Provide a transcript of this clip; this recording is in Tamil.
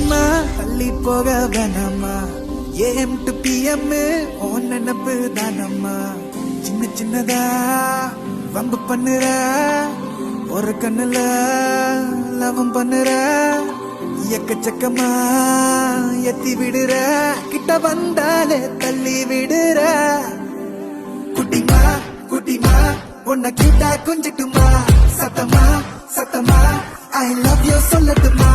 குட்டிமா தள்ளி போக வேணாமா AM to PM ஓ நினப்பு தானம்மா சின்ன சின்னதா வம்பு பண்ணுற ஒரு கண்ணுல லவம் பண்ணுற எக்கச்சக்கமா எத்தி விடுற கிட்ட வந்தாலே தள்ளி விடுற குட்டிமா குட்டிமா உன்னை கிட்ட கொஞ்சிட்டுமா சத்தமா சத்தமா I love you சொல்லட்டுமா